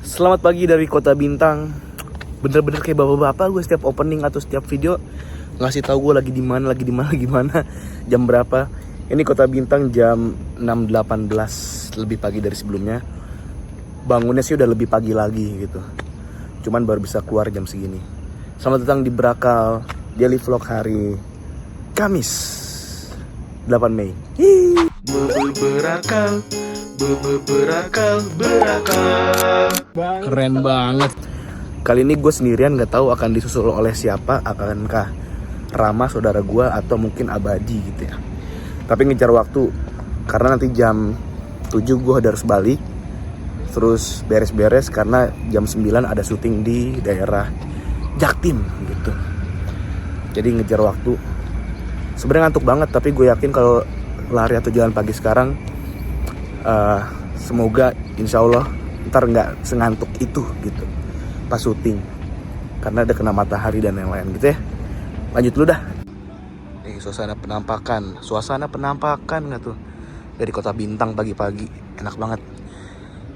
Selamat pagi dari Kota Bintang. Bener-bener kayak bapak-bapak gue setiap opening atau setiap video ngasih tahu gue lagi di mana, jam berapa. Ini Kota Bintang jam 6.18, lebih pagi dari sebelumnya. Bangunnya sih udah lebih pagi lagi gitu. Cuman baru bisa keluar jam segini. Selamat datang di Berakal Daily Vlog hari Kamis 8 Mei. Berakal. Keren banget. Kali ini gue sendirian, gak tahu akan disusul oleh siapa. Akankah Rama saudara gue atau mungkin Abadi gitu ya. Tapi ngejar waktu karena nanti jam 7 gue harus balik. Terus beres-beres karena jam 9 ada syuting di daerah Jaktim gitu. Jadi ngejar waktu. Sebenarnya ngantuk banget, tapi gue yakin kalau lari atau jalan pagi sekarang semoga insya Allah ntar nggak sengantuk itu gitu pas syuting, karena ada kena matahari dan yang lain gitu ya. Lanjut dulu dah. Nih suasana penampakan nggak tuh dari Kota Bintang pagi-pagi, enak banget.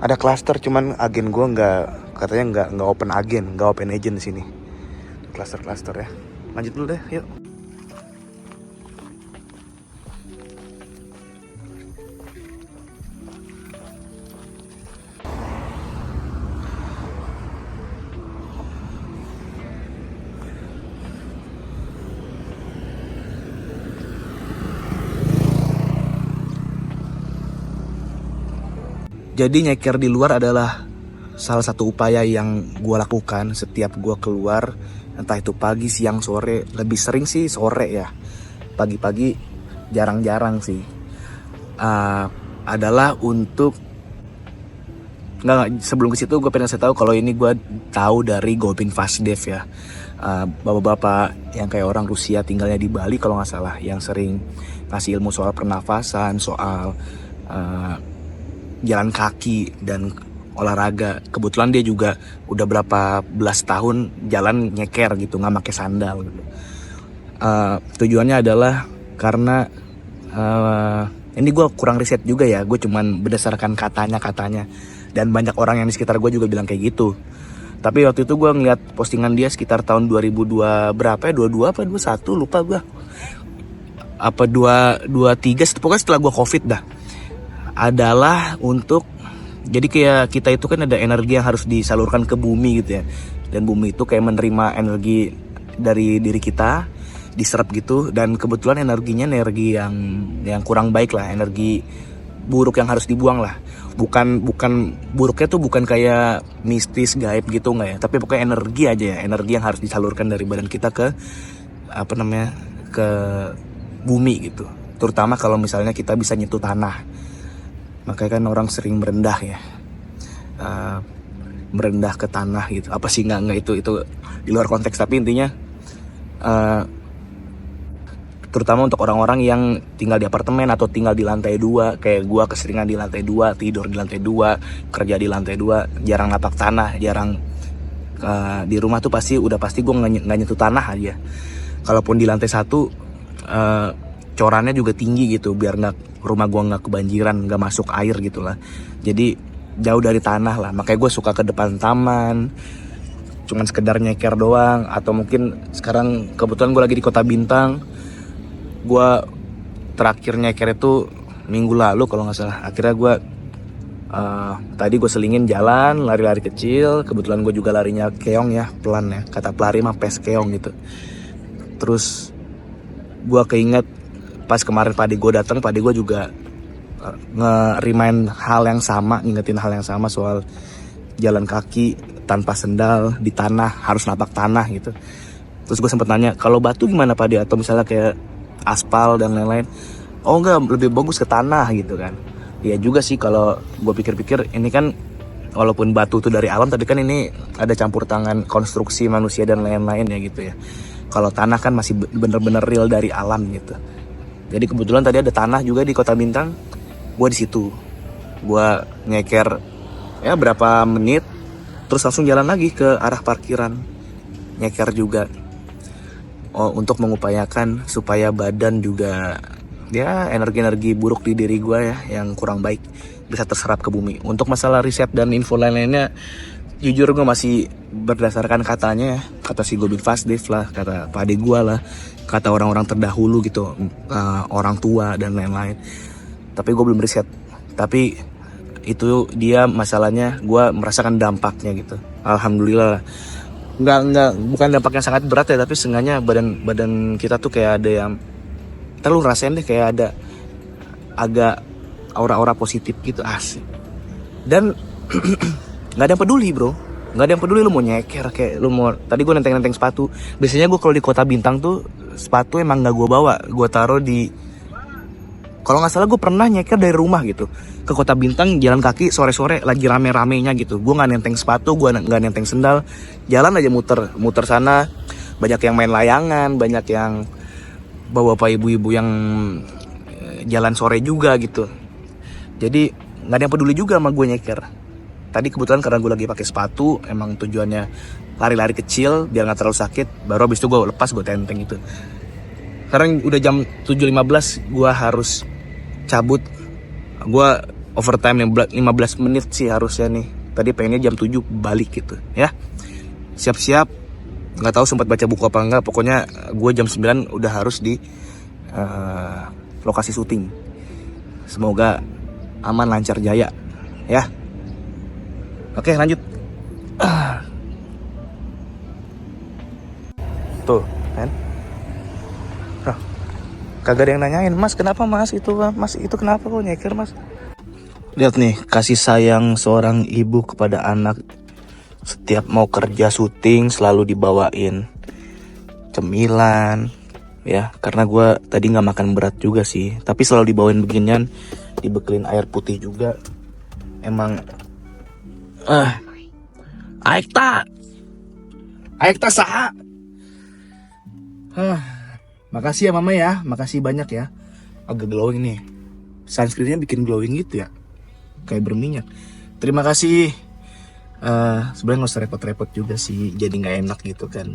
Ada klaster, cuman agen gue katanya nggak open agent di sini. Klaster ya. Lanjut dulu deh, yuk. Jadi nyeker di luar adalah salah satu upaya yang gue lakukan setiap gue keluar, entah itu pagi, siang, sore. Lebih sering sih sore ya, pagi-pagi jarang-jarang sih. Adalah untuk sebelum ke situ gue pengen saya tahu kalau ini gue tahu dari Goping Vazdev ya. Bapak-bapak yang kayak orang Rusia tinggalnya di Bali kalau nggak salah, yang sering ngasih ilmu soal pernafasan, soal jalan kaki dan olahraga. Kebetulan dia juga udah berapa belas tahun jalan nyeker gitu, nggak pakai sandal gitu. Tujuannya adalah karena ini gue kurang riset juga ya, gue cuman berdasarkan katanya dan banyak orang yang di sekitar gue juga bilang kayak gitu. Tapi waktu itu gue ngeliat postingan dia sekitar tahun 2002 berapa ya, 22 apa 21 lupa gue, apa 23, pokoknya setelah gue covid dah, adalah untuk, jadi kayak kita itu kan ada energi yang harus disalurkan ke bumi gitu ya, dan bumi itu kayak menerima energi dari diri kita, diserap gitu. Dan kebetulan energinya energi yang kurang baik lah, energi buruk yang harus dibuang lah. Bukan buruknya tuh bukan kayak mistis gaib gitu nggak ya, tapi pokoknya energi aja ya, energi yang harus disalurkan dari badan kita ke ke bumi gitu. Terutama kalau misalnya kita bisa nyentuh tanah. Makanya kan orang sering merendah ya, merendah ke tanah gitu. Apa sih, nggak itu di luar konteks. Tapi intinya terutama untuk orang-orang yang tinggal di apartemen atau tinggal di lantai 2, kayak gua keseringan di lantai 2, tidur di lantai 2, kerja di lantai 2, jarang napak tanah, jarang di rumah tuh pasti gua nggak nyentuh tanah aja. Kalaupun di lantai 1 corannya juga tinggi gitu, biar rumah gua nggak kebanjiran, nggak masuk air gitu lah. Jadi jauh dari tanah lah. Makanya gue suka ke depan taman, cuman sekedar nyeker doang. Atau mungkin sekarang kebetulan gue lagi di Kota Bintang, gue terakhir nyeker itu minggu lalu kalau nggak salah. Akhirnya gue tadi gue selingin jalan, lari-lari kecil. Kebetulan gue juga larinya keong ya, pelan ya, kata pelari mah pes keong gitu. Terus gue keinget pas kemarin padi gue datang, padi gue juga nge-remind ngingetin hal yang sama soal jalan kaki tanpa sendal di tanah, harus napak tanah gitu. Terus gue sempet nanya, kalau batu gimana padi, atau misalnya kayak aspal dan lain-lain? Oh enggak, lebih bagus ke tanah gitu kan. Iya juga sih, kalau gue pikir-pikir ini kan walaupun batu itu dari alam, tapi kan ini ada campur tangan konstruksi manusia dan lain-lain ya gitu ya. Kalau tanah kan masih bener-bener real dari alam gitu. Jadi kebetulan tadi ada tanah juga di Kota Bintang. Gue di situ, gue nyeker ya berapa menit, terus langsung jalan lagi ke arah parkiran, nyeker juga. Untuk mengupayakan supaya badan juga ya, energi-energi buruk di diri gue ya yang kurang baik bisa terserap ke bumi. Untuk masalah riset dan info lain-lainnya jujur gue masih berdasarkan katanya, kata si Gobin Fasdev lah, kata Pak Ade gue lah, kata orang-orang terdahulu gitu, orang tua dan lain-lain. Tapi gue belum riset. Tapi itu dia masalahnya, gue merasakan dampaknya gitu. Alhamdulillah. Bukan dampak yang sangat berat ya, tapi seenggaknya badan kita tuh kayak ada yang, ntar lu rasain deh, kayak ada agak aura-aura positif gitu, asik. Dan nggak ada yang peduli bro, nggak ada yang peduli lu mau nyeker kayak lu mau. Tadi gue nenteng sepatu. Biasanya gue kalau di Kota Bintang tuh sepatu emang nggak gue bawa, gue taruh di, kalau nggak salah gue pernah nyeker dari rumah gitu ke Kota Bintang, jalan kaki sore-sore lagi rame-ramenya gitu. Gue nggak nenteng sepatu, gue nggak nenteng sendal, jalan aja muter sana. Banyak yang main layangan, banyak yang bawa bapak ibu-ibu yang jalan sore juga gitu. Jadi nggak ada yang peduli juga sama gue nyeker. Tadi kebetulan karena gue lagi pakai sepatu, emang tujuannya lari-lari kecil biar nggak terlalu sakit. Baru habis itu gue lepas, gue tenteng itu. Sekarang udah jam 7.15, gue harus cabut. Gue overtime 15 menit sih harusnya nih. Tadi pengennya jam 7 balik gitu ya. Siap-siap. Nggak tahu sempat baca buku apa enggak. Pokoknya gue jam 9 udah harus di lokasi syuting. Semoga aman, lancar, jaya ya. Oke, lanjut. Tuh kan, kagak ada yang nanyain, mas kenapa mas itu, mas itu kenapa kok nyeker mas. Lihat nih kasih sayang seorang ibu kepada anak. Setiap mau kerja syuting selalu dibawain cemilan ya, karena gue tadi nggak makan berat juga sih, tapi selalu dibawain beginian, dibekelin air putih juga. Emang Aikta saha. Makasih ya mama ya, makasih banyak ya. Agak glowing nih, sunscreennya bikin glowing gitu ya, kayak berminyak. Terima kasih. Sebenarnya nggak usah repot-repot juga sih, jadi nggak enak gitu kan.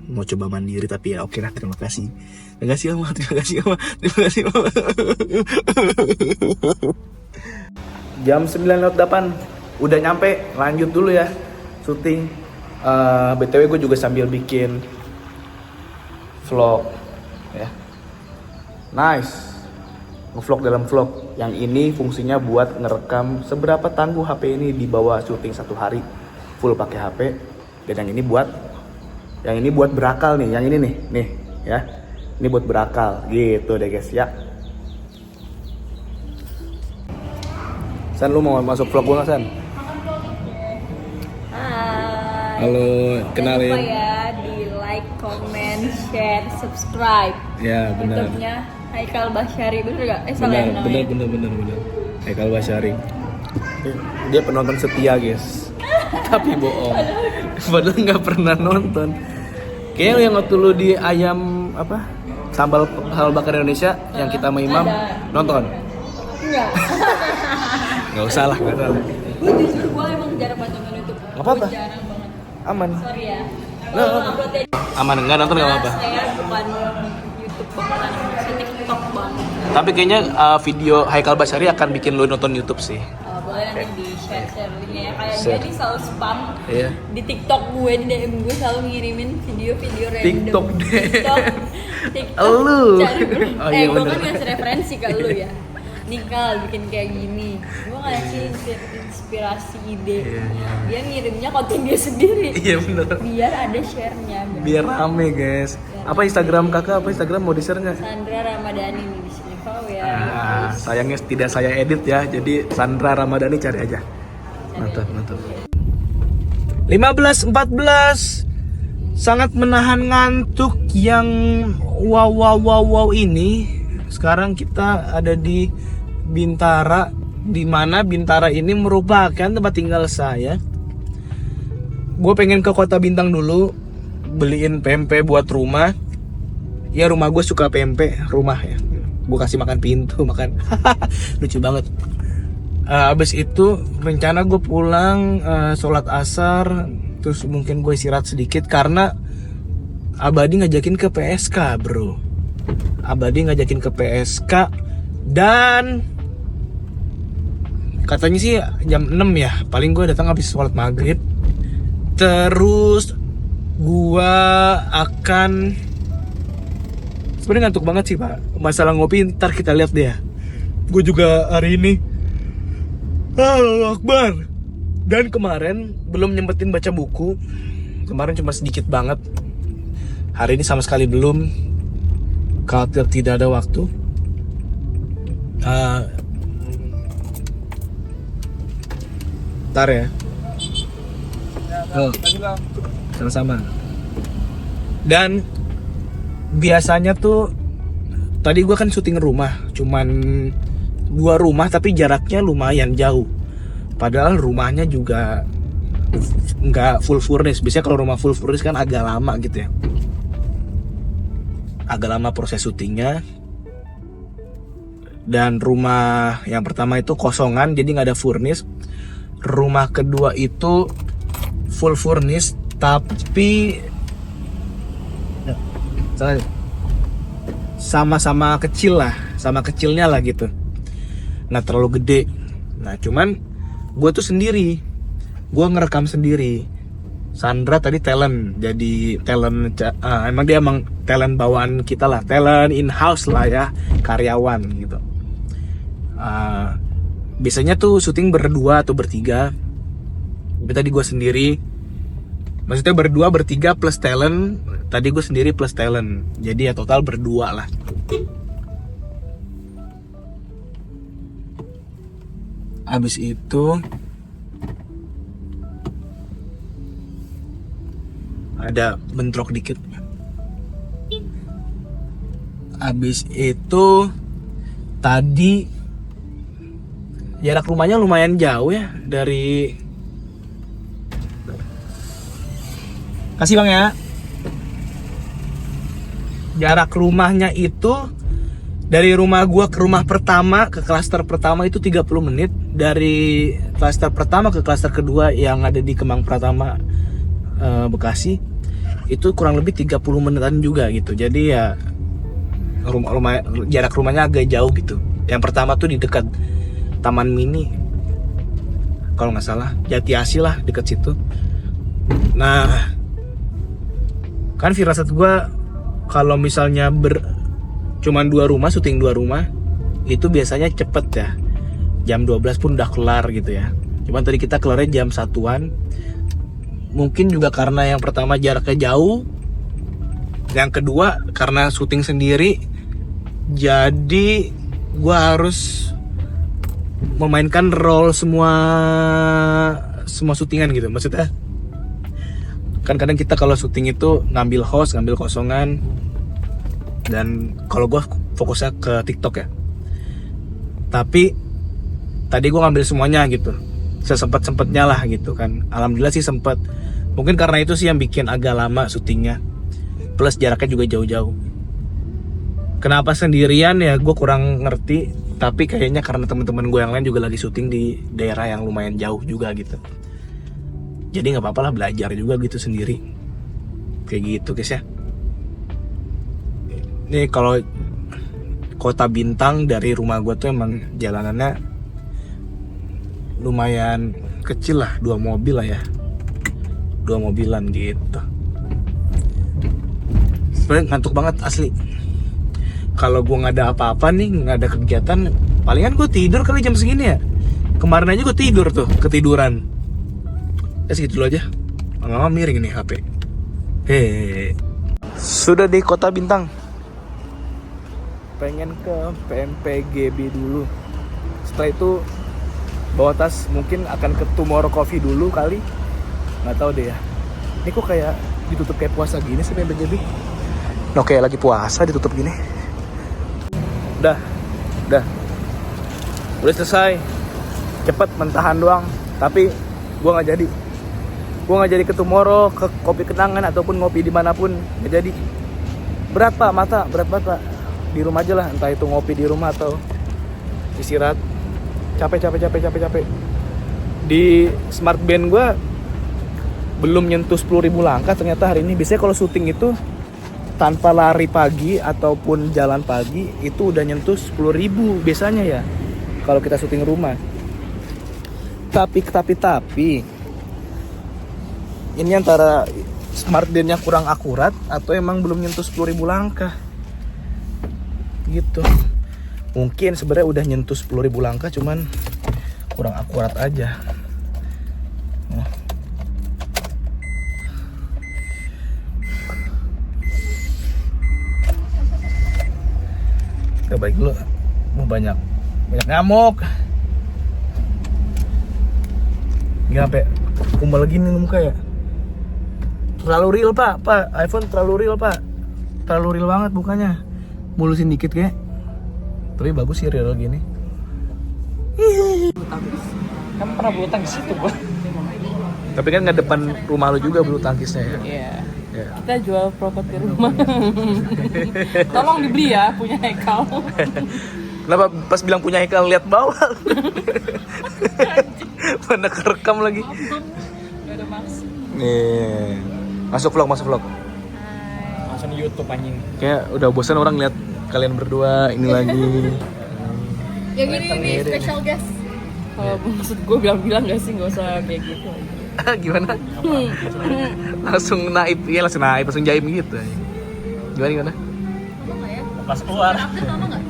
Mau coba mandiri tapi ya oke lah, terima kasih. Terima kasih mama, terima kasih mama, terima kasih mama. Jam 9.08 udah nyampe, lanjut dulu ya syuting. BTW gue juga sambil bikin vlog ya. Nice, nge-vlog dalam vlog. Yang ini fungsinya buat ngerekam seberapa tangguh HP ini dibawa syuting satu hari full pakai HP. Dan yang ini buat berakal nih, yang ini nih ya. Ini buat berakal gitu deh guys ya. San, lu mau masuk vlog gue nggak San? Hai. Halo, kenalin. Jangan lupa ya di like, comment, share, subscribe. Ya benar. YouTube-nya Haikal Basyari, bener gak? Salah ya namanya. Bener. Haikal Basyari. Dia penonton setia guys. Tapi bohong. Padahal nggak pernah nonton. Kayaknya yang waktu lu di ayam apa? Sambal bakar Indonesia yang kita sama Imam nonton. Enggak. Nggak usah lah, nggak salah. Gue emang jarang banget nonton YouTube. Nggak apa-apa. Jarang banget. Aman. Sorry ya. Nggak apa-apa. Aman, nggak nonton nggak apa-apa. Saya bukan YouTube banget, saya TikTok banget. Tapi kayaknya video Haikal Basyari akan bikin lu nonton YouTube sih. Boleh nanti di share linknya ya. Kayak Share. dia nih selalu spam Iya. di TikTok gue, di DM gue selalu ngirimin video-video random. TikTok deh. TikTok. Elu. Cari Oh, iya gue bener. kan ngasih referensi ke lu ya. Nikal bikin kayak gini. Gue ngasih inspirasi ide. Iya. Dia ngirimnya konten dia sendiri. Iya bener. Biar ada share-nya. Biar rame guys. Apa Instagram kakak? Apa Instagram mau di-share nggak? Sandra Ramadhani di sini follow ya. Sayangnya tidak saya edit ya. Jadi Sandra Ramadhani cari aja. Mantap. 15.14. Sangat menahan ngantuk yang wow ini. Sekarang kita ada di Bintara, di mana Bintara ini merupakan tempat tinggal saya. Gue pengen ke Kota Bintang dulu, beliin pempek buat rumah. Ya rumah gue suka pempek, rumah ya. Gue kasih makan pintu, makan. Lucu banget. Abis itu rencana gue pulang, sholat asar, terus mungkin gue istirahat sedikit karena Abadi ngajakin ke PSK bro. Abadi ngajakin ke PSK dan katanya sih jam 6 ya, paling gue datang habis sholat maghrib. Terus gue akan sebenarnya ngantuk banget sih pak. Masalah ngopi ntar kita lihat deh ya. Gue juga hari ini Allahu Akbar. Dan kemarin belum nyempetin baca buku. Kemarin cuma sedikit banget. Hari ini sama sekali belum. Khawatir tidak ada waktu. Ntar ya. Oh, sama-sama. Dan biasanya tuh tadi gue kan syuting rumah, cuman 2 rumah tapi jaraknya lumayan jauh. Padahal rumahnya juga nggak full furnish. Biasanya kalau rumah full furnish kan agak lama gitu ya. Agak lama proses syutingnya. Dan rumah yang pertama itu kosongan, jadi nggak ada furnish. Rumah kedua itu full furnish, tapi sama-sama kecil lah, sama kecilnya lah gitu. Nah terlalu gede. Nah cuman gue tuh sendiri, gue ngerekam sendiri. Sandra tadi talent, jadi talent, emang dia emang talent bawaan kita lah, talent in house lah ya, karyawan gitu. Biasanya tuh syuting berdua atau bertiga, tapi tadi gue sendiri. Maksudnya berdua, bertiga plus talent. Tadi gue sendiri plus talent. Jadi ya total berdua lah. Abis itu ada bentrok dikit. Abis itu tadi jarak rumahnya lumayan jauh ya dari. Kasih bang ya. Jarak rumahnya itu dari rumah gua ke rumah pertama, ke klaster pertama itu 30 menit. Dari klaster pertama ke klaster kedua yang ada di Kemang Pratama, Bekasi, itu kurang lebih 30 menitan juga gitu. Jadi ya jarak rumahnya agak jauh gitu. Yang pertama tuh di dekat Taman Mini, kalau nggak salah, Jati Asih lah, dekat situ. Nah kan firasat gue kalau misalnya cuman 2 rumah, syuting 2 rumah itu biasanya cepet ya, jam 12 pun udah kelar gitu ya. Cuman tadi kita kelarnya jam 1-an. Mungkin juga karena yang pertama jaraknya jauh, yang kedua karena syuting sendiri, jadi gue harus memainkan role semua syutingan gitu. Maksudnya kan kadang kita kalau syuting itu ngambil host, ngambil kosongan. Dan kalau gue fokusnya ke TikTok ya. Tapi tadi gue ngambil semuanya gitu, sesempet-sempetnya lah gitu kan. Alhamdulillah sih sempet. Mungkin karena itu sih yang bikin agak lama syutingnya. Plus jaraknya juga jauh-jauh. Kenapa sendirian ya gue kurang ngerti. Tapi kayaknya karena teman-teman gue yang lain juga lagi syuting di daerah yang lumayan jauh juga gitu. Jadi nggak apa-apa lah, belajar juga gitu sendiri. Kayak gitu guys ya. Ini kalau Kota Bintang dari rumah gue tuh emang jalanannya lumayan kecil lah, 2 mobil lah ya. 2 mobilan gitu. Sebenernya ngantuk banget asli. Kalau gue nggak ada apa-apa nih, nggak ada kegiatan, palingan gue tidur kali jam segini ya. Kemarin aja gue tidur tuh, ketiduran. Ya segitu dulu aja. Lama-lama miring nih HP. Sudah di Kota Bintang. Pengen ke PMPGB dulu. Setelah itu bawa tas, mungkin akan ke Tomorrow Coffee dulu kali. Nggak tahu deh ya. Ini kok kayak ditutup kayak puasa gini sih PMPGB. No, kayak lagi puasa ditutup gini. Udah. Udah selesai. Cepet mentahan doang. Tapi gua nggak jadi. Gue nggak jadi ke Tomorrow, ke Kopi Kenangan ataupun ngopi dimanapun, nggak jadi. Berat pak, mata berat banget pak. Di rumah aja lah, entah itu ngopi di rumah atau istirahat. Capek. Di Smart Band gue belum nyentuh 10.000 langkah ternyata hari ini. Biasanya kalau syuting itu tanpa lari pagi ataupun jalan pagi itu udah nyentuh 10.000 biasanya ya. Kalau kita syuting rumah. Tapi ini antara smart band-nya kurang akurat atau emang belum nyentuh 10.000 langkah gitu. Mungkin sebenarnya udah nyentuh 10.000 langkah, cuman kurang akurat aja. Nah. Gak baik dulu, mau banyak ngamuk. Gak sampai kumpul lagi nih muka ya. Terlalu real pak, iPhone terlalu real pak, terlalu real banget mukanya. Mulusin dikit kayak, tapi bagus sih real gini. Kan pernah bulu tangkis itu, Bang. Tapi kan nggak depan rumah lu juga bulu tangkisnya ya. Iya. Ya. Kita jual properti rumah. Tolong dibeli ya, punya Hekal. Kenapa pas bilang punya Hekal lihat bawah? Mana kerekam lagi? Gak ada maksud. Nih, masuk vlog. Langsung di YouTube anjing. Kayak udah bosan orang lihat kalian berdua ini lagi. Yang ini nih special guest. Kalau maksud gue bilang-bilang gak sih, gak usah kayak gitu. Gimana? Langsung naib, iya langsung jaim gitu. Gimana? Pas keluar. Update lama nggak?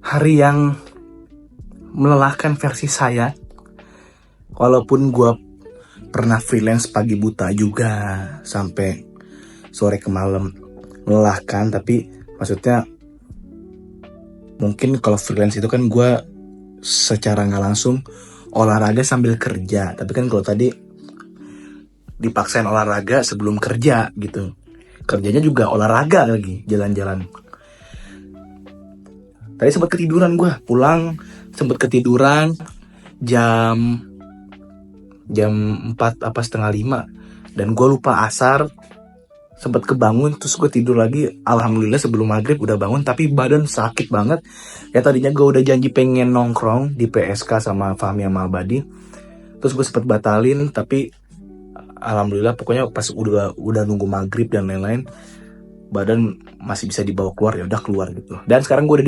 Hari yang melelahkan versi saya. Walaupun gue pernah freelance pagi buta juga sampai sore ke malam, melelahkan, tapi maksudnya mungkin kalau freelance itu kan gue secara nggak langsung olahraga sambil kerja, tapi kan kalau tadi dipaksain olahraga sebelum kerja gitu, kerjanya juga olahraga lagi, jalan-jalan. Tadi sempat ketiduran gue, pulang sempat ketiduran jam 4 apa setengah 5, dan gue lupa asar, sempat kebangun, terus gue tidur lagi. Alhamdulillah sebelum maghrib udah bangun, tapi badan sakit banget. Ya tadinya gue udah janji pengen nongkrong di PSK sama Fahmi sama Abadi, terus gue sempat batalin, tapi alhamdulillah pokoknya pas udah nunggu maghrib dan lain-lain, badan masih bisa dibawa keluar, ya udah keluar gitu. Dan sekarang gue udah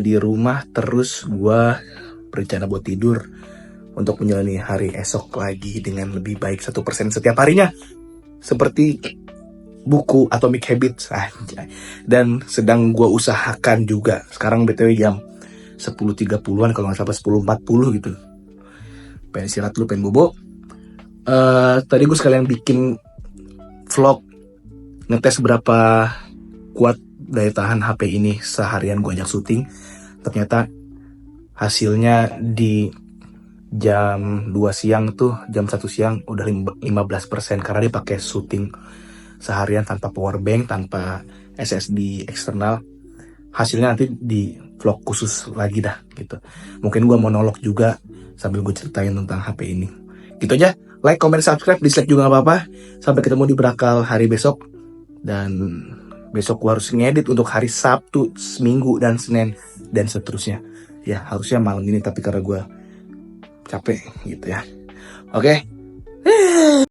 di rumah, terus gue berencana buat tidur untuk menjalani hari esok lagi dengan lebih baik 1% setiap harinya, seperti buku Atomic Habits, anjay. Dan sedang gue usahakan juga. Sekarang BTW jam 10.30an kalau nggak salah, 10.40 gitu. Pengen istirahat dulu, pengen bobo. Tadi gue sekalian bikin vlog ngetes berapa kuat daya tahan HP ini seharian gue ajak syuting. Ternyata hasilnya di jam 2 siang tuh, jam 1 siang udah 15%, karena dia pakai syuting seharian tanpa power bank, tanpa SSD eksternal. Hasilnya nanti di vlog khusus lagi dah gitu. Mungkin gue monolog juga sambil gue ceritain tentang HP ini. Gitu aja. Like, comment, subscribe, dislike juga gak apa-apa. Sampai ketemu di Berakal hari besok. Dan besok gue harus ngedit untuk hari Sabtu, Minggu, dan Senin, dan seterusnya. Ya harusnya malam ini, tapi karena gue capek gitu ya. Oke.